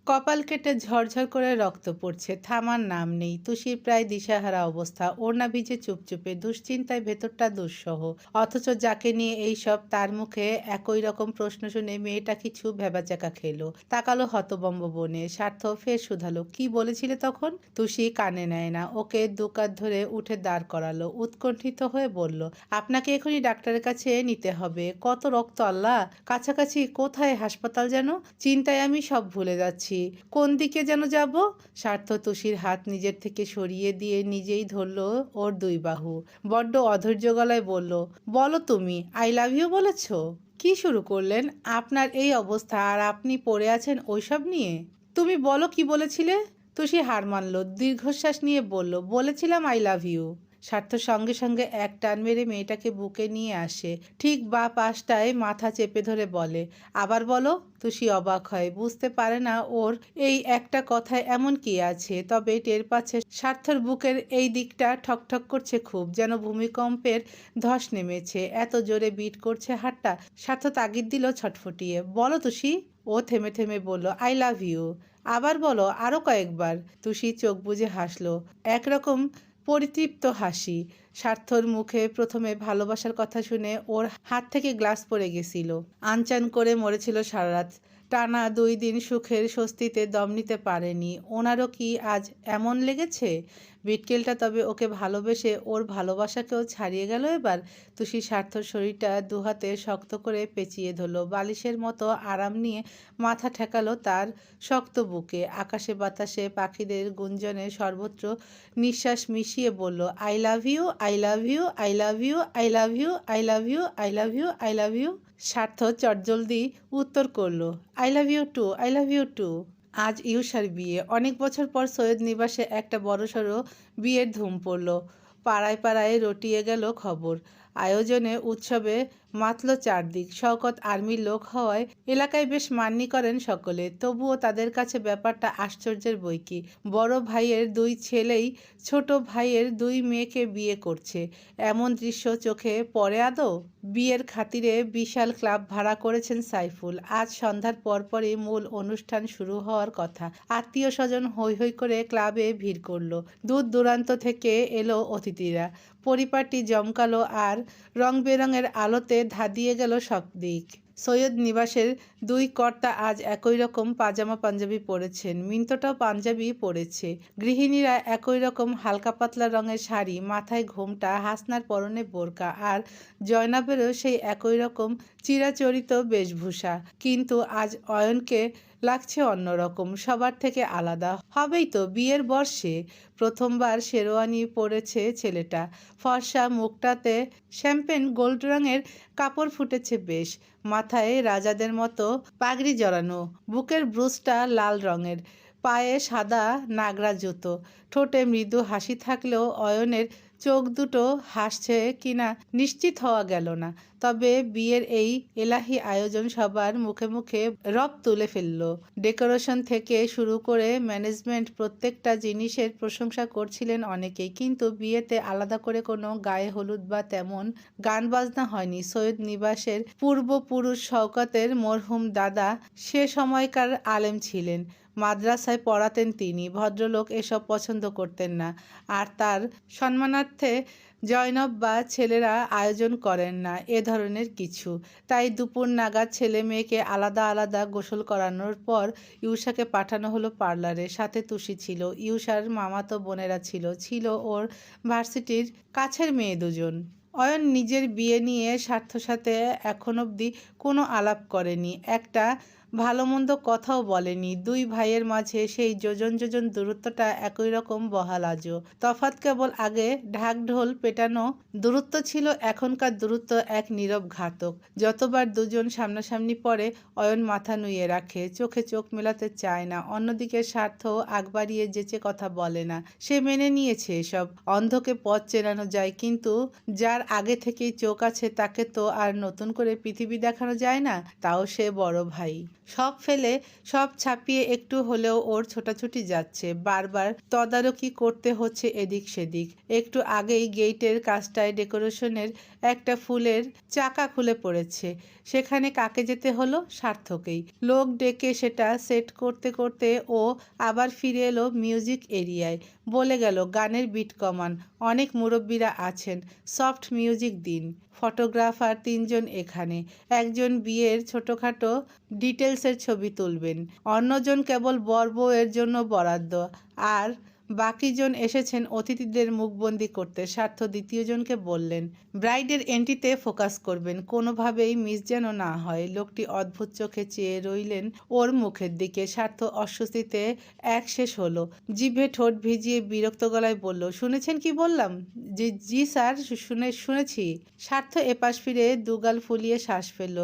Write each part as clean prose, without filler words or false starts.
কপাল কেটে ঝরঝর করে রক্ত পড়ছে, থামার নাম নেই। তুষির প্রায় দিশাহারা অবস্থা, ওড়না ভিজে চুপচুপে, দুশ্চিন্তায় ভেতরটা দুঃসহ। অথচ যাকে নিয়ে এইসব, তার মুখে একই রকম প্রশ্ন শুনে মেয়েটা কিছু ভ্যাবাচ্যাকা খেলো, তাকালো হতবম্ব বনে। স্বার্থ ফের শুধালো, কি বলেছিলে তখন? তুষি কানে নেয় না, ওকে দুকাত ধরে উঠে দাঁড় করালো, উৎকণ্ঠিত হয়ে বলল, আপনাকে এখনই ডাক্তারের কাছে নিতে হবে। কত রক্ত আল্লাহ! কাছাকাছি কোথায় হাসপাতাল যেন? চিন্তায় আমি সব ভুলে যাচ্ছি। কোন দিকে যেন যাব? স্বার্থ তুষির হাত নিজের থেকে সরিয়ে দিয়ে নিজেই ধরল ওর দুই বাহু। বড্ড অধৈর্য গলায় বলল, বলো তুমি, আই লাভ ইউ বলেছ? কি শুরু করলেন? আপনার এই অবস্থা আর আপনি পড়ে আছেন ওইসব নিয়ে? তুমি বলো কি বলেছিলে? তুষি হার মানল, দীর্ঘশ্বাস নিয়ে বলল, বলেছিলাম আই লাভ ইউ। স্বার্থ সঙ্গে সঙ্গে এক টান মেরে মেয়েটাকে বুকে নিয়ে আসে, ঠিক বা পাশটায় মাথা চেপে ধরে বলে, আবার বলো। তুষি অবাক হয়, বুঝতে পারে না ওর এই একটা কথায় এমন কি আছে, তবে টের পাচ্ছে স্বার্থর বুকের এই দিকটা ঠকঠক করছে খুব, যেন ভূমিকম্পের ধস নেমেছে, এত জোরে বিট করছে হাতটা। স্বার্থ তাগিদ দিল ছটফটিয়ে, বলো তুষি। ও থেমে থেমে বলল, আই লাভ ইউ। আবার বলো, আরও কয়েকবার। তুষি চোখ বুজে হাসলো, একরকম পরিতৃপ্ত হাসি। স্বার্থর মুখে প্রথমে ভালোবাসার কথা শুনে ওর হাত থেকে গ্লাস পড়ে গেছিল। আনচান করে মরেছিল সারা রাত, টানা 2 দিন সুখের স্বস্তিতে দম নিতে পারেনি। ওনারও কি আজ এমন লেগেছে? বিটকেলটা তবে ওকে ভালোবেসে ওর ভালোবাসাকেও ছাড়িয়ে গেল এবার। তুষি স্বার্থর শরীরটা দুহাতে শক্ত করে পেঁচিয়ে ধরল, বালিশের মতো আরাম নিয়ে মাথা ঠেকালো তার শক্ত বুকে। আকাশে বাতাসে পাখিদের গুঞ্জনে সর্বত্র নিঃশ্বাস মিশিয়ে বলল, I love you, I love you, I love you, I love you, I love you, I love you, I love you. স্বার্থ চটজলদি উত্তর করলো, I love you too, I love you too. আজ ইউসার বিয়ে। অনেক বছর পর সৈয়দ নিবাসে একটা বড়সড় বিয়ের ধুম পড়ল। পাড়ায় পাড়ায় রটিয়ে গেল খবর। আয়োজনে উৎসবে মাতল চারদিক। শওকত আর্মির লোক হওয়ায় এলাকায় বেশ মান্যি করেন সকলে। তবুও তাদের কাছে ব্যাপারটা আশ্চর্যের বৈকি। বড় ভাইয়ের 2 ছেলেই ছোট ভাইয়ের 2 মেয়েকে বিয়ে করছে। এমন দৃশ্য চোখে পড়ে আদৌ? বিয়ের খাতিরে বিশাল ক্লাব ভাড়া করেছেন সাইফুল। আজ সন্ধ্যার পরপরই মূল অনুষ্ঠান শুরু হওয়ার কথা। আত্মীয় স্বজন হৈ হৈ করে ক্লাবে ভিড় করল। দূর দূরান্ত থেকে এলো অতিথিরা। পরিপাটি জমকালো আর রং বেরঙের আলোতে ধাঁধিয়ে গেল সব দিক। সৈয়দ নিবাসের 2 কর্তা আজ একই রকম পাজামা পাঞ্জাবি পরেছেন, মিন্টুটাও পাঞ্জাবি পরেছে। গৃহিণীরা একই রকম হালকা পাতলা রঙের শাড়ি, মাথায় ঘোমটা, হাসনার পরনে বোরকা, আর জয়নাবেরও সেই একই রকম চিরাচরিত বেশভূষা। কিন্তু আজ অয়নকে লাগছে অন্যরকম, সবার থেকে আলাদা। হবেই তো, বিয়ের বর্ষে প্রথমবার শেরওয়ানি পরেছে ছেলেটা। ফর্সা মুখটাতে শ্যাম্পেন গোল্ড রঙের কাপড় ফুটেছে বেশ। মাথায় রাজাদের মতো পাগড়ি জড়ানো, বুকের ব্রুজটা লাল রঙের, পায়ে সাদা নাগরা জুতো। ঠোঁটে মৃদু হাসি থাকলেও অয়নের চোখ দুটো হাসছে কিনা নিশ্চিত হওয়া গেল না। তবে বিয়ের এই এলাহি আয়োজন সবার মুখে মুখে রব তুলে ফেলল। ডেকোরেশন থেকে শুরু করে ম্যানেজমেন্ট, প্রত্যেকটা জিনিসের প্রশংসা করছিলেন অনেকেই। কিন্তু বিয়েতে আলাদা করে কোনো গায়ে হলুদ বা তেমন গান বাজনা হয়নি। সৈয়দ নিবাসের পূর্বপুরুষ শওকতের মরহুম দাদা সে সময়কার আলেম ছিলেন, মাদ্রাসায় পড়াতেন তিনি। ভদ্রলোক এসব পছন্দ করতেন না, আর তার সম্মানার্থে জয়নব বা ছেলেরা আয়োজন করেন না এ ধরনের কিছু। তাই দুপুর নাগাদ ছেলে মেয়েকে আলাদা আলাদা গোসল করানোর পর ইউসাকে পাঠানো হলো পার্লারে। সাথে তুষি ছিল, ইউসার মামাতো বোনেরা ছিল, ছিল ওর ভার্সিটির কাছের মেয়ে 2জন। অয়ন নিজের বিয়ে নিয়ে স্বার্থর সাথে এখন অবধি কোনো আলাপ করেনি, একটা ভালো মন্দ কথাও বলেনি। 2 ভাইয়ের মাঝে সেই যোজন যোজন দূরত্বটা একই রকম বহাল আজও। তফাৎ কেবল আগে ঢাকঢোল পেটানো দূরত্ব ছিল, এখনকার দূরত্ব এক নীরব ঘাতক। যতবার 2জন সামনাসামনি পড়ে অয়ন মাথা নুইয়ে রাখে, চোখে চোখ মেলাতে চায় না। অন্যদিকে স্বার্থ আগ বাড়িয়ে যেচে কথা বলে না, সে মেনে নিয়েছে এসব। অন্ধকে পথ চেনানো যায়, কিন্তু যার আগে থেকেই চোখ আছে তাকে তো আর নতুন করে পৃথিবী দেখানো যায় না। তাও সে বড় ভাই। সব ফেলে সব ছাপিয়ে একটু হলেও ওর ছোটাছুটি যাচ্ছে, বারবার তদারকি করতে হচ্ছে এদিক সেদিক। একটু আগেই গেইটের কাজটায় ডেকোরেশনের একটা ফুলের চাকা খুলে পড়েছে, সেখানে কাকে যেতে হলো? সার্থকেই। লোক ডেকে সেটা সেট করতে করতে ও আবার ফিরে এলো মিউজিক এরিয়ায়। বলে গেল, গানের বিট কমান, অনেক মুরব্বীরা আছেন, সফট মিউজিক দিন। ফটোগ্রাফার ৩ জন এখানে, একজন বিয়ের ছোটোখাটো ডিটেলসের ছবি তুলবেন, অন্যজন কেবল বর বউয়ের জন্য বরাদ্দ, আর বাকিজন এসেছেন অতিথিদের মুখবন্দি করতে। স্বার্থ দ্বিতীয়জনকে বললেন, ব্রাইডের এন্ট্রিতে ফোকাস করবেন, কোনোভাবেই মিস যেন না হয়। লোকটি অদ্ভুত চোখে চেয়ে রইলেন ওর মুখের দিকে। স্বার্থ অস্বস্তিতে এক শেষ হলো, জিভে ঠোঁট ভিজিয়ে বিরক্ত গলায় বলল, শুনেছেন কি বললাম? জি জি স্যার, শুনেছি। স্বার্থ এপাশ ফিরে দুগাল ফুলিয়ে শ্বাস ফেলল।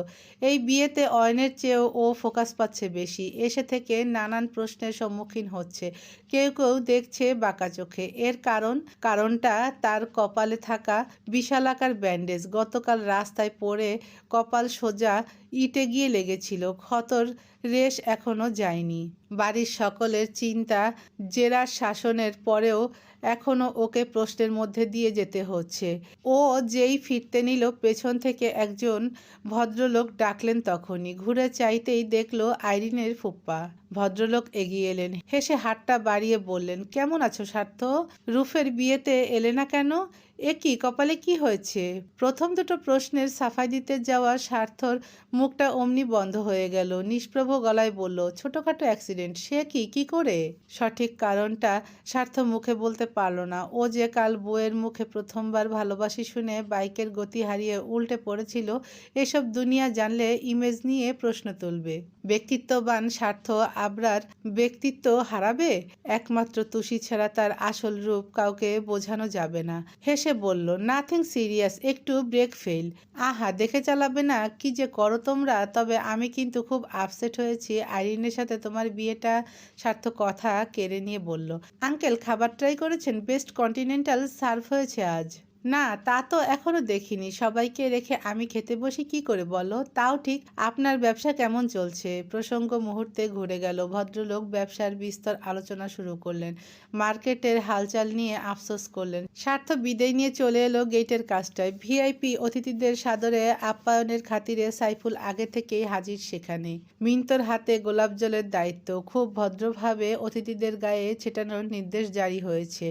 এই বিয়েতে অয়নের চেয়েও ও ফোকাস পাচ্ছে বেশি। এসে থেকে নানান প্রশ্নের সম্মুখীন হচ্ছে, কেউ কেউ দেখছে বাঁকা চোখে। এর কারণটা তার কপালে থাকা বিশালাকার ব্যান্ডেজ। গতকাল রাস্তায় পড়ে কপাল সোজা ইটে গিয়ে লেগেছিল, ক্ষতর রেশ এখনো যায়নি। বাড়ির সকলের চিন্তা জেরার শাসনের পরেও এখনও ওকে প্রশ্নের মধ্যে দিয়ে যেতে হচ্ছে। ও যেই ফিরতে নিল, পেছন থেকে একজন ভদ্রলোক ডাকলেন। তখনই ঘুরে চাইতেই দেখলো আইরিনের ফুপ্পা। ভদ্রলোক এগিয়ে এলেন, হেসে হাতটা বাড়িয়ে বললেন, কেমন আছো স্বার্থ? রুফের বিয়েতে এলে না কেন? এ কি, কপালে কি হয়েছে? প্রথম দুটো প্রশ্নের সাফাই দিতে যাওয়া স্বার্থর মুখটা অমনি বন্ধ হয়ে গেল। নিষ্প্রভ গলায় বলল, ছোটখাটো অ্যাক্সিডেন্ট। সে কি করে? সঠিক কারণটা স্বার্থ মুখে বলতে পারল না। ও যে কাল বউয়ের মুখে প্রথমবার ভালোবাসি শুনে বাইকের গতি হারিয়ে উল্টে পড়েছিল, এসব দুনিয়া জানলে ইমেজ নিয়ে প্রশ্ন তুলবে। ব্যক্তিত্ববান স্বার্থ আবরার ব্যক্তিত্ব হারাবে? একমাত্র তুষি ছাড়া তার আসল রূপ কাউকে বোঝানো যাবে না। হেসে বলল, নাথিং সিরিয়াস, একটু ব্রেক ফেল। আহা, দেখে চালাবে না? কি যে করো তোমরা। তবে আমি কিন্তু খুব আপসেট হয়েছি আইরিনের সাথে তোমার বিয়েটা। স্বার্থ কথা কেড়ে নিয়ে বলল, আঙ্কেল খাবার ট্রাই করেছেন? বেস্ট কন্টিনেন্টাল সার্ভ হয়েছে আজ। না, তা তো এখনো দেখিনি। সবাইকে রেখে আমি খেতে বসি কি করে বলো? তাও ঠিক। আপনার ব্যবসা কেমন চলছে? প্রসঙ্গ মুহূর্তে ঘুরে গেল। ভদ্রলোক ব্যবসার বিস্তর আলোচনা শুরু করলেন, মার্কেটের হালচাল নিয়ে আফসোস করলেন। স্বার্থ বিদায় নিয়ে চলে এলো গেটের কাজটায়। ভিআইপি অতিথিদের সাদরে আপ্যায়নের খাতিরে সাইফুল আগে থেকেই হাজির সেখানে। মিন্টোর হাতে গোলাপ জলের দায়িত্ব। খুব ভদ্রভাবে অতিথিদের গায়ে ছেটানোর নির্দেশ জারি হয়েছে।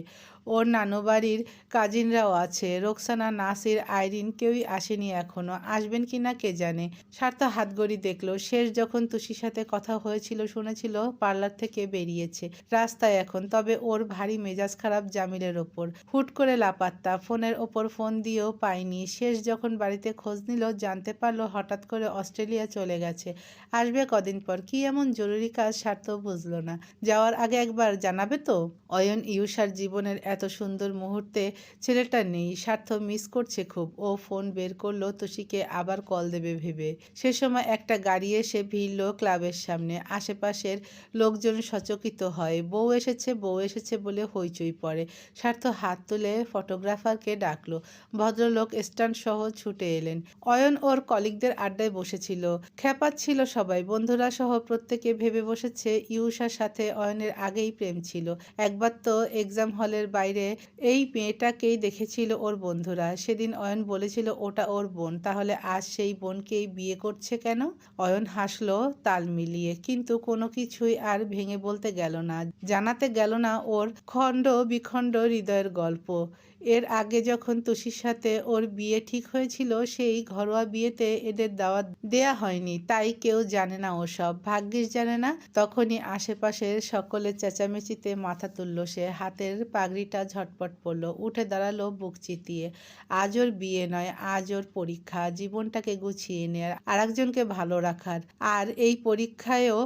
ওর নানুবাড়ির কাজিনরাও আছে, রোকসানা, নাসির, আইরিন, কেউই আসেনি এখনো। আসবেন কি না কে জানে। স্বার্থ হাতঘড়ি দেখলো, শেষ যখন তুষির সাথে কথা হয়েছিল শুনেছিল পার্লার থেকে বেরিয়েছে, রাস্তায় এখন। তবে ওর ভারী মেজাজ খারাপ জামিলের ওপর। হুট করে লাপাত্তা, ফোনের ওপর ফোন দিয়েও পায়নি। শেষ যখন বাড়িতে খোঁজ নিল, জানতে পারলো হঠাৎ করে অস্ট্রেলিয়া চলে গেছে। আসবে কদিন পর। কি এমন জরুরি কাজ স্বার্থ বুঝলো না। যাওয়ার আগে একবার জানাবে তো। অয়ন ইউসার জীবনের এত সুন্দর মুহূর্তে ছেলেটা নেই। স্বার্থ মিস করছে খুব। ও ফোন বের করলো তুষিকে আবার কল দেবে ভেবে। সে সময় একটা গাড়ি এসে ভিড়ল ক্লাবের সামনে। আশেপাশের লোকজন সচকিত হয়। বউ এসেছে বলে হইচই পড়ে। স্বার্থ হাত তুলে ফটোগ্রাফারকে ডাকলো। ভদ্রলোক স্ট্যান্ড সহ ছুটে এলেন। অয়ন ওর কলিগদের আড্ডায় বসেছিল। খেপাচ্ছিল সবাই, বন্ধুরা সহ প্রত্যেকে ভেবে বসেছে ইউসার সাথে অয়নের আগেই প্রেম ছিল। একবার তো এক্সাম হলের বাইরে এই মেয়েটাকেই দেখেছিল ওর বন্ধুরা। সেদিন অয়ন বলেছিল ওটা ওর বোন, তাহলে আজ সেই বোনকেই বিয়ে করছে কেন? অয়ন হাসলো তাল মিলিয়ে, কিন্তু কোনো কিছুই আর ভেঙে বলতে গেল না, জানাতে গেল না ওর খণ্ড বিখণ্ড হৃদয়ের গল্প। এর আগে যখন তুষির সাথে ওর বিয়ে ঠিক হয়েছিল, সেই ঘরোয়া বিয়েতে এদের দাওয়াত দেয়া হয়নি, তাই কেউ জানে না ওসব। ভাগ্যিস জানে না। তখনই আশেপাশের সকলের চেঁচামেচিতে মাথা তুলল সে। হাতের পাগড়িটা ঝটপট পড়ল, উঠে দাঁড়ালো বুক চিতিয়ে। আজ ওর বিয়ে নয়, আজ ওর পরীক্ষা, জীবনটাকে গুছিয়ে নেয়ার, আরেকজনকে ভালো রাখার। আর এই পরীক্ষায়ও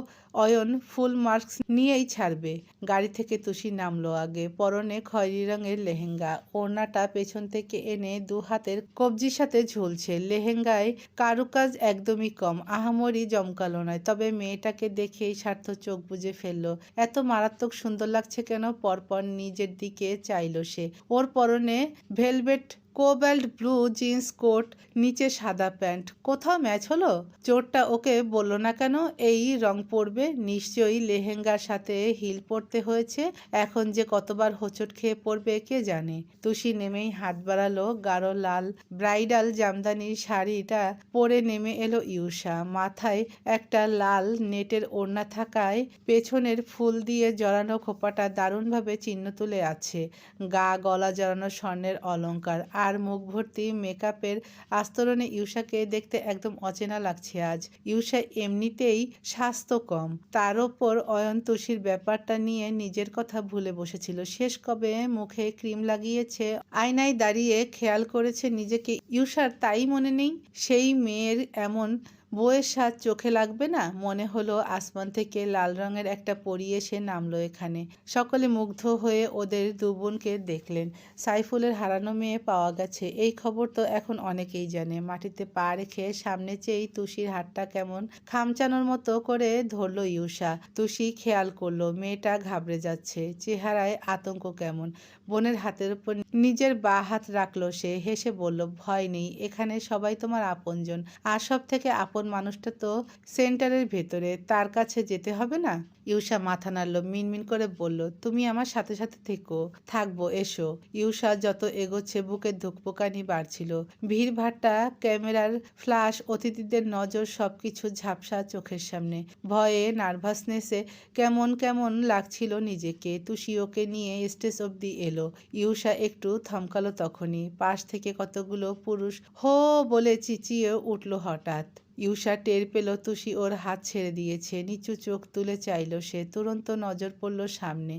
অয়ন ফুল মার্কস নিয়েই ছাড়বে। গাড়ি থেকে তুষি নামলো আগে। পরনে খয়েরি রঙের লেহেঙ্গা, ওড়নাটা পেছন থেকে এনে দু হাতের কবজির সাথে ঝুলছে। লেহেঙ্গায় কারুকাজ একদমই কম, আহামরি জমকালো নয়। তবে মেয়েটাকে দেখেই স্বার্থ চোখ বুজে ফেললো। এত মারাত্মক সুন্দর লাগছে কেন? পরপর নিজের দিকে চাইল সে। ওর পরনে velvet cobalt blue jeans coat, নিচে সাদা প্যান্ট। কোথাও ম্যাচ হলো? চোরটা ওকে বলল না কেন এই রং পরবে? নিশ্চয়ই লেহেঙ্গার সাথে হিল পরতে হয়েছে। এখন যে কতবার হোঁচট খেয়ে পড়বে কে জানে। তুষি নেমেই হাত বাড়ালো। গাঢ় লাল ব্রাইডাল জামদানির শাড়িটা পরে নেমে এলো ইউষা। মাথায় একটা লাল নেটের ওড়না থাকায় পেছনের ফুল দিয়ে জড়ানো খোপাটা দারুণভাবে চিহ্ন তুলে আছে। গা গলা জড়ানো স্বর্ণের অলংকার আর মুখ ভর্তি মেকআপের আস্তরণে ইউষাকে দেখতে একদম অচেনা লাগছে আজ। ইউষা এমনিতেই স্বাস্থ্য কম, তার ওপর অয়ন তুষির ব্যাপারটা নিয়ে নিজের কথা ভুলে বসেছিল। শেষ কবে মুখে ক্রিম লাগিয়েছে, আয়নায় দাঁড়িয়ে খেয়াল করেছে নিজেকে, ইউষার তাই মনে নেই। সেই মেয়ের এমন বউয়ের স্বাদ চোখে লাগবে না? মনে হলো আসমান থেকে লাল রঙের একটা পরী এসে নামলো এখানে। সকলে মুগ্ধ হয়ে ওদের দু বোনকে দেখলেন। সাইফুলের হারানো মেয়ে পাওয়া গেছে, এই খবর তো এখন অনেকেই জানে। মাটিতে পা রেখে সামনে চেয়েই তুষির হাতটা কেমন খামচানোর মতো করে ধরল ইউষা। তুষি খেয়াল করলো মেয়েটা ঘাবড়ে যাচ্ছে, চেহারায় আতঙ্ক কেমন। বোনের হাতের উপর নিজের বা হাত রাখলো সে, হেসে বলল, ভয় নেই, এখানে সবাই তোমার আপনজন। আর সব থেকে আপন মানুষটা তো সেন্টারের ভেতরে, তার কাছে যেতে হবে না? ইউষা মাথা নাড়ল, মিনমিন করে বলল, তুমি আমার সাথে সাথে থেকো। থাকবো, এসো। ইউষা যত এগোচ্ছে বুকের ধুকপুকানি বাড়ছিল। ভিড়ভাট্টা, ক্যামেরার ফ্ল্যাশ, অতিথিদের নজর, সবকিছু ঝাপসা চোখের সামনে। ভয়ে, নার্ভাসনেসে কেমন কেমন লাগছিল নিজেকে। তুষি ওকে নিয়ে স্টেজ অবধি এলো। ইউষা একটু থমকালো তখনই। পাশ থেকে কতগুলো পুরুষ হো বলে চিচিয়ে উঠল হঠাৎ। ইউষা টের পেল তুষি ওর হাত ছেড়ে দিয়েছে। নিচু চোখ তুলে চাইল সে। তুরন্ত নজর পড়ল সামনে।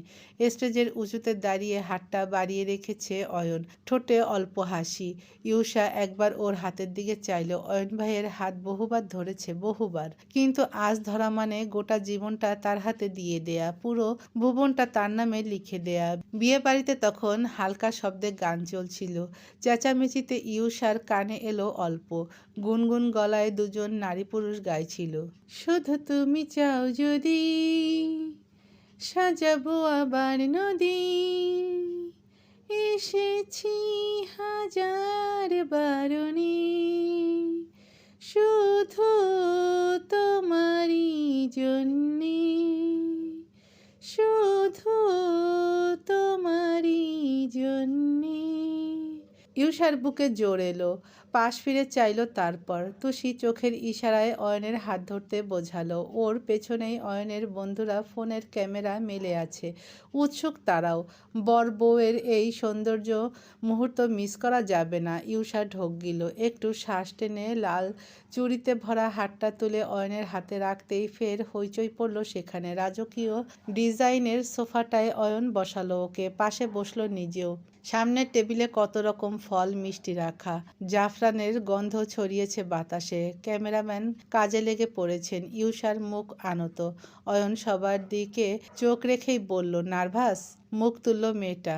স্টেজের উঁচুতে দাঁড়িয়ে হাতটা বাড়িয়ে রেখেছে অয়ন, ঠোঁটে অল্প হাসি। ইউষা একবার ওর হাতের দিকে চাইল। অয়ন ভাইয়ের হাত বহুবার ধরেছে, বহুবার, কিন্তু আজ ধরা মানে গোটা জীবনটা তার হাতে দিয়ে দেয়া, পুরো ভুবনটা তার নামে লিখে দেয়া। বিয়ে বাড়িতে তখন হালকা শব্দে গান চলছিল। চেঁচামেচিতে ইউষার কানে এলো অল্প গুনগুন গলায় দুজন নারী পুরুষ গাইছিল, শুধু তুমি চাও যদি সাজাবো আবার নদী, এসেছি হাজার বারণে, শুধু তোমারই জন্যে, শুধু তোমারই জন্যে। ইউষার বুকে জোর এলো, পাশ ফিরে চাইল। তারপর তুষি চোখের ইশারায় অয়নের হাত ধরতে বোঝালো। ওর পেছনেই অয়নের বন্ধুরা ফোনের ক্যামেরা মেলে আছে, উৎসুক তারাও। বর বউয়ের এই সৌন্দর্য মুহূর্ত মিস করা যাবে না। ইউষা ঢোক গিল, একটু শ্বাস টেনে লাল চুড়িতে ভরা হাতটা তুলে অয়নের হাতে রাখতেই ফের হইচই পড়ল সেখানে। রাজকীয় ডিজাইনের সোফাটায় অয়ন বসালো ওকে, পাশে বসলো নিজেও। সামনের টেবিলে কত রকম ফল মিষ্টি রাখা, জাফরানের গন্ধ ছড়িয়েছে বাতাসে। ক্যামেরাম্যান কাজে লেগে পড়েছেন। ইউষার মুখ আনত। অয়ন সবার দিকে চোখ রেখেই বলল, নার্ভাস? মুখ তুলল মেয়েটা,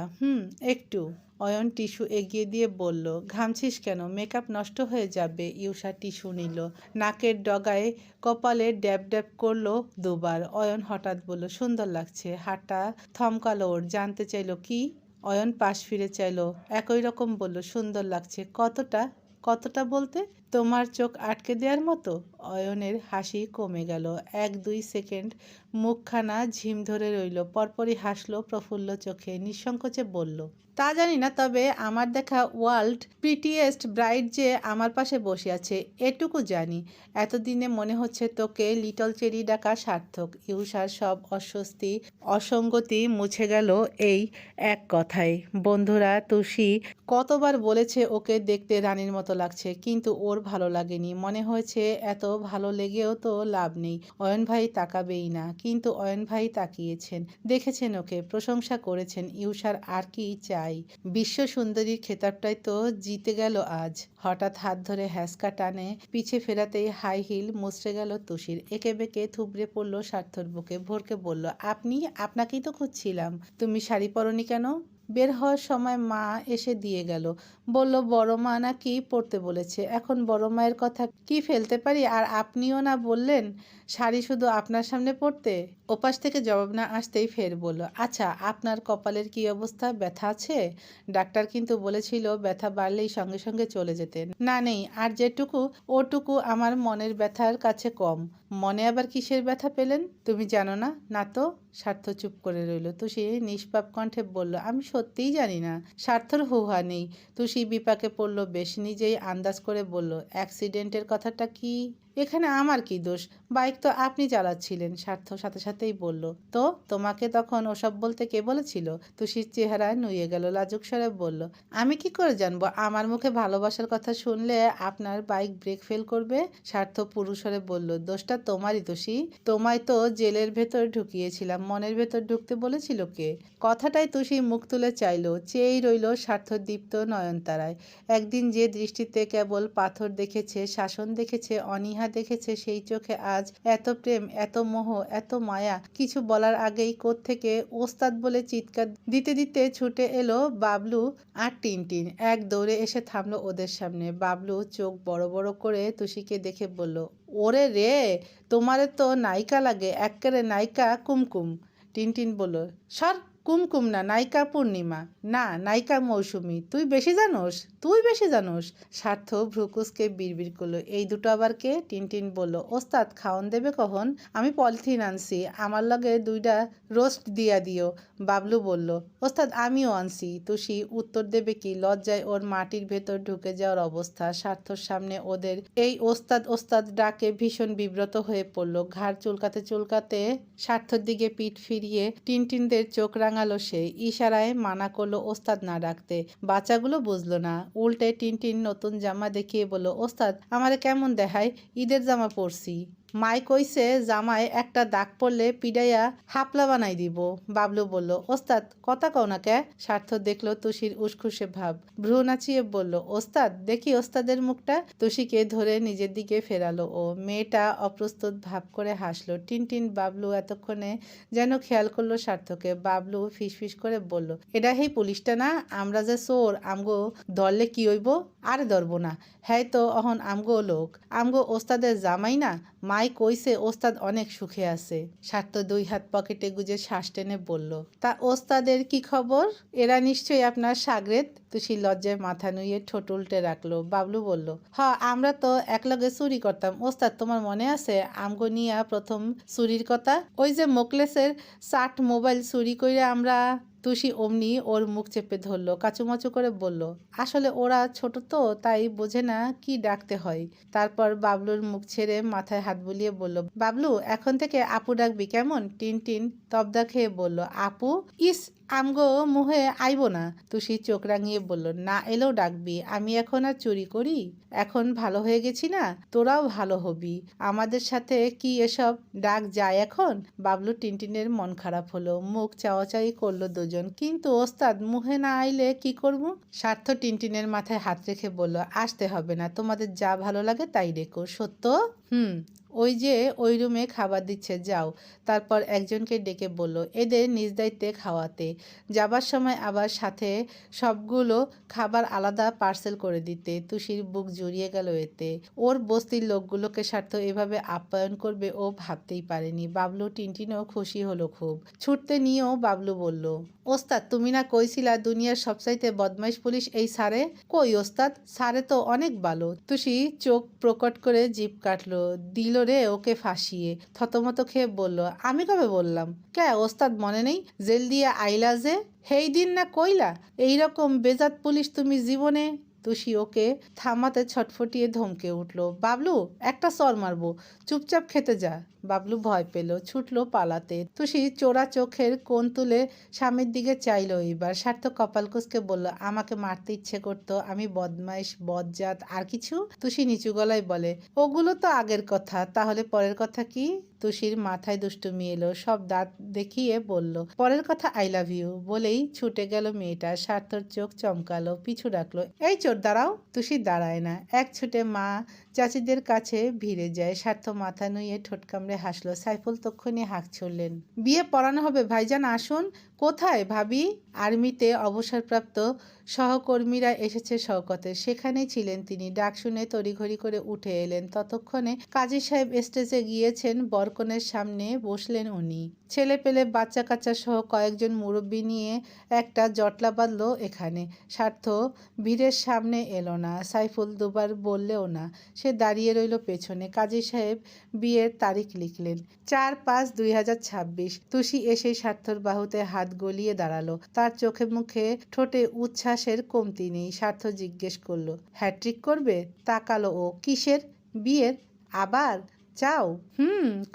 একটু। অয়ন টিস্যু এগিয়ে দিয়ে বলল, ঘামছিস কেন? মেকআপ নষ্ট হয়ে যাবে। ইউষা টিস্যু নিল, নাকের ডগায় কপালে ড্যাব ড্যাব করলো দুবার। অয়ন হঠাৎ বলল, সুন্দর লাগছে। হাতটা থমকালো ওর। জানতে চাইল কি? অয়ন পাশ ফিরে চাইল, একই রকম বলল, সুন্দর লাগছে। কতটা? কতটা বলতে? তোমার চোখ আটকে দেওয়ার মতো। অয়নের হাসি কমে গেল। 1-2 সেকেন্ড মুখখানা ঝিম ধরে রইল, পরপরই হাসলো প্রফুল্ল চোখে, নিঃসংকোচে বলল, তা জানি না, তবে আমার দেখা ওয়ার্ল্ড প্রিটিয়েস্ট ব্রাইড যে আমার পাশে বসে আছে এটুকু জানি। এতদিনে মনে হচ্ছে তোকে লিটল চেরি ডাকা সার্থক। ইউষার সব অস্বস্তি অসঙ্গতি মুছে গেল এই এক কথায়। বন্ধুরা তুষি কতবার বলেছে ওকে দেখতে রানীর মতো লাগছে, কিন্তু ওর ভালো লাগেনি। মনে হয়েছে এত ভালো লেগেও তো লাভ নেই, অয়ন ভাই তাকাবেই না। কিন্তু অয়ন ভাই তাকিয়েছেন, দেখেছেন ওকে, প্রশংসা করেছেন। ইউষার আর কি চাই? বিশ্ব সুন্দরীর খেতাবটাই তো জিতে গেল আজ। হঠাৎ হাত ধরে হ্যাসকা টানে পিছে ফেরাতেই হাই হিল মুচড়ে গেল তুষির। একে বেঁকে থুবড়ে পড়ল সার্থর বুকে, ভোরকে বলল, আপনাকেই তো খুঁজছিলাম। তুমি শাড়ি পরনি কেন? বের হওয়ার সময় মা এসে দিয়ে গেল, বলল বড় মা নাকি পড়তে বলেছে। এখন বড় মায়ের কথা কি ফেলতে পারি? আর আপনিও না বললেন শাড়ি শুধু আপনার সামনে পড়তে? ওপাশ থেকে জবাব না আসতেই ফের বলল, আচ্ছা আপনার কপালের কি অবস্থা, ব্যথা আছে? ডাক্তার কিন্তু বলেছিল ব্যথা বাড়লেই সঙ্গে সঙ্গে চলে যেতে। না নেই, আর যেটুকু ওটুকু আমার মনের ব্যথার কাছে কম। মনে আবার কিসের ব্যথা পেলেন? তুমি জানো না? না তো। স্বার্থ চুপ করে রইল। তুষি নিষ্পাপ কণ্ঠে বলল, আমি সত্যিই জানি না। স্বার্থর হুহা নেই। তুষি বিপাকে পড়ল বেশ, নিজেই আন্দাজ করে বলল, অ্যাক্সিডেন্টের কথাটা কি? এখানে আমার কি দোষ? বাইক তো আপনি চালাচ্ছিলেন। স্বার্থ সাথে সাথেই বলল, তো তোমাকে তখন ওসব বলতে কে বলেছিল? তুষির চেহারা নুয়ে গেল, লাজুক স্বরে বলল, আমি কি করে জানবো? আমার মুখে ভালোবাসার কথা শুনলে আপনার বাইক ব্রেক ফেল করবে। স্বার্থ পুরুষরে বলল, দোষটা তোমারই তুষি। তোমায় তো জেলের ভেতর ঢুকিয়েছিলাম, মনের ভেতর ঢুকতে বলেছিল কে? কথাটাই তুষি মুখ তুলে চাইল, চেয়েই রইল স্বার্থদীপ্ত নয়নতারায়। একদিন যে দৃষ্টিতে কেবল পাথর দেখেছে, শাসন দেখেছে, অনীহা দেখেছে, সেই চোখে আজ এত প্রেম, এত মোহ, এত মায়া। কিছু বলার আগেই কোত্থেকে ওস্তাদ বলে চিৎকার দিতে দিতে ছুটে এলো বাবলু আর টিনটিন। এক দৌড়ে এসে থামলো ওদের সামনে। বাবলু চোখ বড় বড় করে তুষিকে দেখে বলল, ওরে রে, তোমারে তো নায়িকা লাগে, এক্কেরে নায়িকা কুমকুম। টিনটিন বলল, সর, কুমকুম না, নায়িকা পূর্ণিমা। না, নায়িকা মৌসুমী। তুই বেশি জানোস, তুই বেশি জানোস। স্বার্থ ভ্রুকুসকে বিড়বিড় করলো, এই দুটো আবার কে? টিনটিন বলল, ওস্তাদ খাওন দেবে কখন? আমি পলিথিন আনছি, আমার লগে দুইটা রোস্ট দিয়া দিও। বাবলু বলল, ওস্তাদ আমিও আনছি। তুষি উত্তর দেবে কি, লজ্জায় ওর মাটির ভেতর ঢুকে যাওয়ার অবস্থা। স্বার্থর সামনে ওদের এই ওস্তাদ ওস্তাদ ডাকে ভীষণ বিব্রত হয়ে পড়ল। ঘাড় চুলকাতে চুলকাতে স্বার্থর দিকে পিঠ ফিরিয়ে টিনটিনদের চোখ রাঙালো সে। ইশারায় মানা করলো ওস্তাদ না ডাকতে। বাচ্চাগুলো বুঝলো না, উল্টে টিনটিন নতুন জামা দেখিয়ে বলল, ওস্তাদ আমারে কেমন দেখায়? ঈদের জামা পরছি। মাই কইছে জামায় একটা দাগ পড়লে পিডাইয়া হাপলা বানাই দিব। বাবলু বলল, ওস্তাদ কথা কও না কে? স্বার্থ দেখলো তুষির উসখুসে ভাব, ভ্রু নাচিয়ে বলল, ওস্তাদ দেখি ওস্তাদের মুখটা। তুষিকে ধরে নিজের দিকে ফেরালো ও। মেয়েটা অপ্রস্তুত ভাব করে হাসলো। টিনটিন বাবলু এতক্ষণে যেন খেয়াল করলো স্বার্থকে। বাবলু ফিসফিস করে বলল, এটা হেই পুলিশটা না? আমরা যে চোর, আমগো ধরলে কি হইব? আরে ধরবো না, হ্যাঁ তো অহন আমগো লোক, আমগো ওস্তাদের জামাই না। মাই কইছে ওস্তাদ অনেক সুখে আছে। স্বার্থ দুই হাত পকেটে গুজে শ্বাস টেনে বলল, তা ওস্তাদের কি খবর? এরা নিশ্চয়ই আপনার সাগরেদ। তুষি লজ্জায় মাথা নুয়ে ঠোঁট উল্টে রাখলো। বাবলু বলল, হ আমরা তো একলগে চুরি করতাম। ওস্তাদ তোমার মনে আছে আমগো নিয়া প্রথম চুরির কথা? ওই যে মোকলেসের 60 মোবাইল চুরি কইরা আমরা। তুষি অমনি ওর মুখ চেপে ধরলো, কাচুমাচু করে বলল, আসলে ওরা ছোট তো তাই বোঝে না কি ডাকতে হয়। তারপর বাবলুর মুখ ছেড়ে মাথায় হাত বুলিয়ে বলল, বাবলু এখন থেকে আপু ডাকবি কেমন? টিনটিন তবদা খেয়ে বলল, আপু? ইস, আমগো মুহে আইব না। তুষি চোখ রাঙিয়ে বলল, না এলেও ডাকবি। আমি এখন আর চুরি করি? এখন ভালো হয়ে গেছি না, তোরাও ভালো হবি। আমাদের সাথে কি এসব ডাক যায় এখন? বাবলু টিনটিনের মন খারাপ হলো, মুখ চাওয়াচাই করলো দুজন। কিন্তু ওস্তাদ মুহে না আইলে কি করব? স্বার্থ টিনটিনের মাথায় হাত রেখে বলল, আসতে হবে না, তোমাদের যা ভালো লাগে তাই রেখো। সত্য? হুম। ওই যে ওই রুমে খাবার দিচ্ছে, যাও। তারপর একজনকে ডেকে বলল, এদের নিজ দায়িত্বে খাওয়াতে। যাবার সময় আবার সাথে সবগুলো খাবার আলাদা পার্সেল করে দিতে। তুষির বুক জুড়িয়ে গেল এতে। ওর বস্তির লোকগুলোকে স্বার্থ এভাবে আপ্যায়ন করবে ও ভাবতেই পারেনি। বাবলু টিনটিনও খুশি হলো খুব। ছুটতে নিয়েও বাবলু বলল, ওস্তাদ তুমি না কইছিলা দুনিয়ার সবচাইতে বদমাইশ পুলিশ এই সারে? কই ওস্তাদ, সারে তো অনেক ভালো। তুষি চোখ প্রকট করে জিভ কাটলো, দিল রে ওকে ফাঁসিয়ে। থতমত খেয়ে বলল, আমি কবে বললাম? কে ওস্তাদ মনে নেই? জেল দিয়ে আইলা যে হেই দিন না কইলা এইরকম বেজাত পুলিশ তুমি জীবনে? তুষি ওকে থামাতে ছটফটিয়ে ধমকে উঠল, বাবলু একটা চর মারবো, চুপচাপ খেতে যা। বাবলু ভয় পেল, ছুটলো পালাতে। তুষি চোরা চোখের কোণ তুলে স্বামীর দিকে চাইল এবার। স্বার্থ কপাল কুঁচকে বলল, আমাকে মারতে ইচ্ছে করতো, আমি বদমাইশ, বজ্জাত, আর কিছু? তুষি নিচু গলায় বলে, ওগুলো তো আগের কথা, তাহলে পরের কথা কি? তুষির মাথায় দুষ্টুমি এলো, সব দাঁত দেখিয়ে বলল, পরের কথা আই লাভ ইউ। বলেই ছুটে গেল মেয়েটা। স্বার্থর চোখ চমকালো, পিছু ডাকলো, এই চোর দাঁড়াও। তুষি দাঁড়ায় না, এক ছুটে মা চাচিদের কাছে ভিড়ে যায়। স্বার্থ মাথা নুইয়ে ঠোঁট কামড়ে হাসলো। সাইফুল তক্ষুনি হাঁক ছুড়লেন। বিয়ে পড়ানো হবে ভাইজান, আসুন। কোথায় ভাবি? আর্মিতে অবসরপ্রাপ্ত সহকর্মীরা এসেছে শওকতের, সেখানেই ছিলেন তিনি। ডাক শুনে তড়িঘড়ি করে উঠে এলেন। ততক্ষণে কাজী সাহেব স্টেজে গিয়েছেন, বরকনের সামনে বসলেন উনি। ছেলে পেলে বাচ্চা কাচ্চা সহ কয়েকজন মুরব্বী নিয়ে একটা জটলা বাঁধল এখানে। স্বার্থ ভিড়ের সামনে এলো না, সাইফুল দুবার বললেও না। সে দাঁড়িয়ে রইল পেছনে। কাজী সাহেব বিয়ের তারিখ লিখলেন 4-5-2026। তুষি এসে স্বার্থর বাহুতে হাত গলিয়ে দাঁড়ালো। তার চোখে মুখে ঠোঁটে উচ্ছ্বাসের কমতি নেই। স্বার্থ জিজ্ঞেস করলো, হ্যাট্রিক করবে? তাকালো ও। কিসের? বিয়ের। আবার? চাও?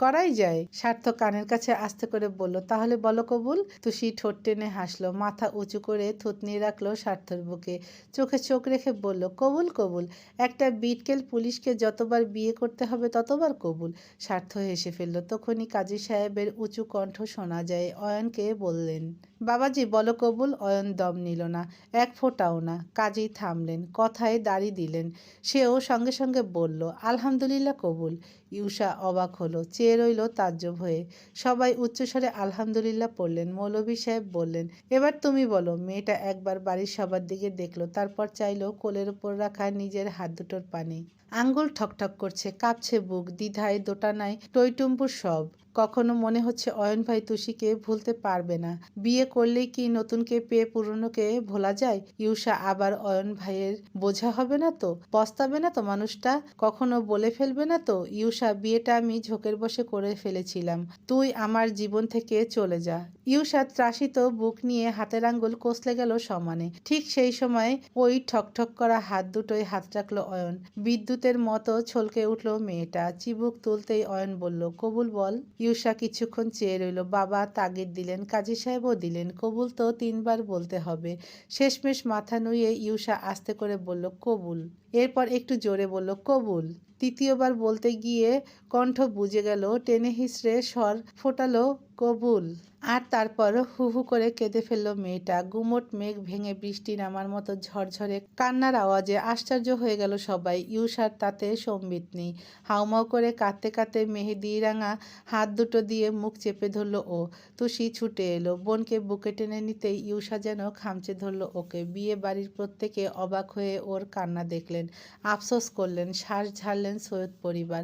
করাই যায়। স্বার্থ কানের কাছে আস্তে করে বলল, তাহলে বলো কবুল। তুষি ঠোঁট টেনে হাসলো, মাথা উঁচু করে থুতনি রাখলো স্বার্থর বুকে, চোখে চোখ রেখে বলল, কবুল কবুল। একটা বিটকেল পুলিশকে যতবার বিয়ে করতে হবে ততবার কবুল। স্বার্থ হেসে ফেলল। তখনই কাজী সাহেবের উঁচু কণ্ঠ শোনা যায়। অয়নকে বললেন, বাবাজি বলো কবুল। অয়ন দম নিল না, এক ফোঁটাও না। কাজী থামলেন, কথায় দাড়ি দিলেন। সেও সঙ্গে সঙ্গে বলল, আলহামদুলিল্লাহ কবুল। ইউসা অবাক হলো, চেয়ে রইল তাজ্জব হয়ে। সবাই উচ্চস্বরে আলহামদুলিল্লাহ পড়লেন। মৌলভী সাহেব বললেন, এবার তুমি বলো। মেয়েটা একবার বাড়ির সবার দিকে দেখলো, তারপর চাইলো কোলের উপর রাখা নিজের হাত দুটোর পানে। আঙ্গুল ঠকঠক করছে, কাঁপছে বুক, দ্বিধায় দোটানায় টইটুম্বুর সব। কখনো মনে হচ্ছে অয়ন ভাই তুষিকে ভুলতে পারবে না। বিয়ে করলেই কি নতুনকে পেয়ে পুরনোকে ভোলা যায়? ইউসা আবার অয়ন ভাইয়ের বোঝা হবে না তো? পস্তাবে না তো মানুষটা? কখনো বলে ফেলবে না তো, ইউসা বিয়েটা আমি ঝোঁকের বসে করে ফেলেছিলাম, তুই আমার জীবন থেকে চলে যা। ইউসা ত্রাসিত বুক নিয়ে হাতের আঙ্গুল কষলে গেল সমানে। ঠিক সেই সময় ওই ঠকঠক করা হাত দুটোয় হাত রাখলো অয়ন। বিদ্যুতের মতো ছলকে উঠল মেয়েটা। চিবুক তুলতেই অয়ন বলল, কবুল বল। ইউসা কিছুক্ষণ চেয়ে রইল। বাবা তাগিদ দিলেন, কাজী সাহেবও দিলেন। কবুল তো 3বার বলতে হবে। শেষমেশ মাথা নুইয়ে ইউসা আস্তে করে বলল, কবুল। এরপর একটু জোরে বলল, কবুল। 3য় বার বলতে গিয়ে কণ্ঠ বুজে গেল, টেনে হিঁচড়ে স্বর ফোটালো, কবুল। আর তারপর হু হু করে কেঁদে ফেলল মেয়েটা। গুমোট মেঘ ভেঙে বৃষ্টি নামার মতো ঝরঝরে কান্নার আওয়াজে আশ্চর্য হয়ে গেল সবাই। ইউসার তাতে সম্বিত নেই। হাউমাউ করে কাঁদতে কাঁদতে মেহেদি রাঙা হাত দুটো দিয়ে মুখ চেপে ধরল ও। তুষি ছুটে এলো, বোনকে বুকে টেনে নিতেই ইউসা যেন খামচে ধরল ওকে। বিয়ে বাড়ির প্রত্যেকে অবাক হয়ে ওর কান্না দেখলেন, আফসোস করলেন, শ্বাস ঝাড়লেন সৈয়দ পরিবার।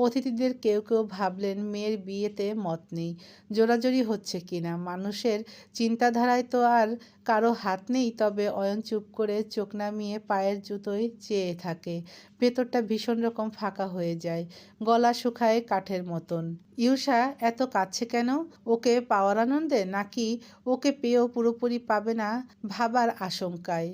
অতিথিদের কেউ কেউ ভাবলেন মেয়ের বিয়েতে মত নেই, জোরাজোরি হচ্ছে কিনা। মানুষের চিন্তাধারায় তো আর কারো হাত নেই। তবে অয়ন চুপ করে চোখ নামিয়ে পায়ের জুতোয় চেয়ে থাকে। ভেতরটা ভীষণ রকম ফাঁকা হয়ে যায়, গলা শুকায় কাঠের মতন। ইউসা এত কাঁদছে কেন? ওকে পাওয়ার আনন্দে, নাকি ওকে পেয়েও পুরোপুরি পাবে না ভাবার আশঙ্কায়?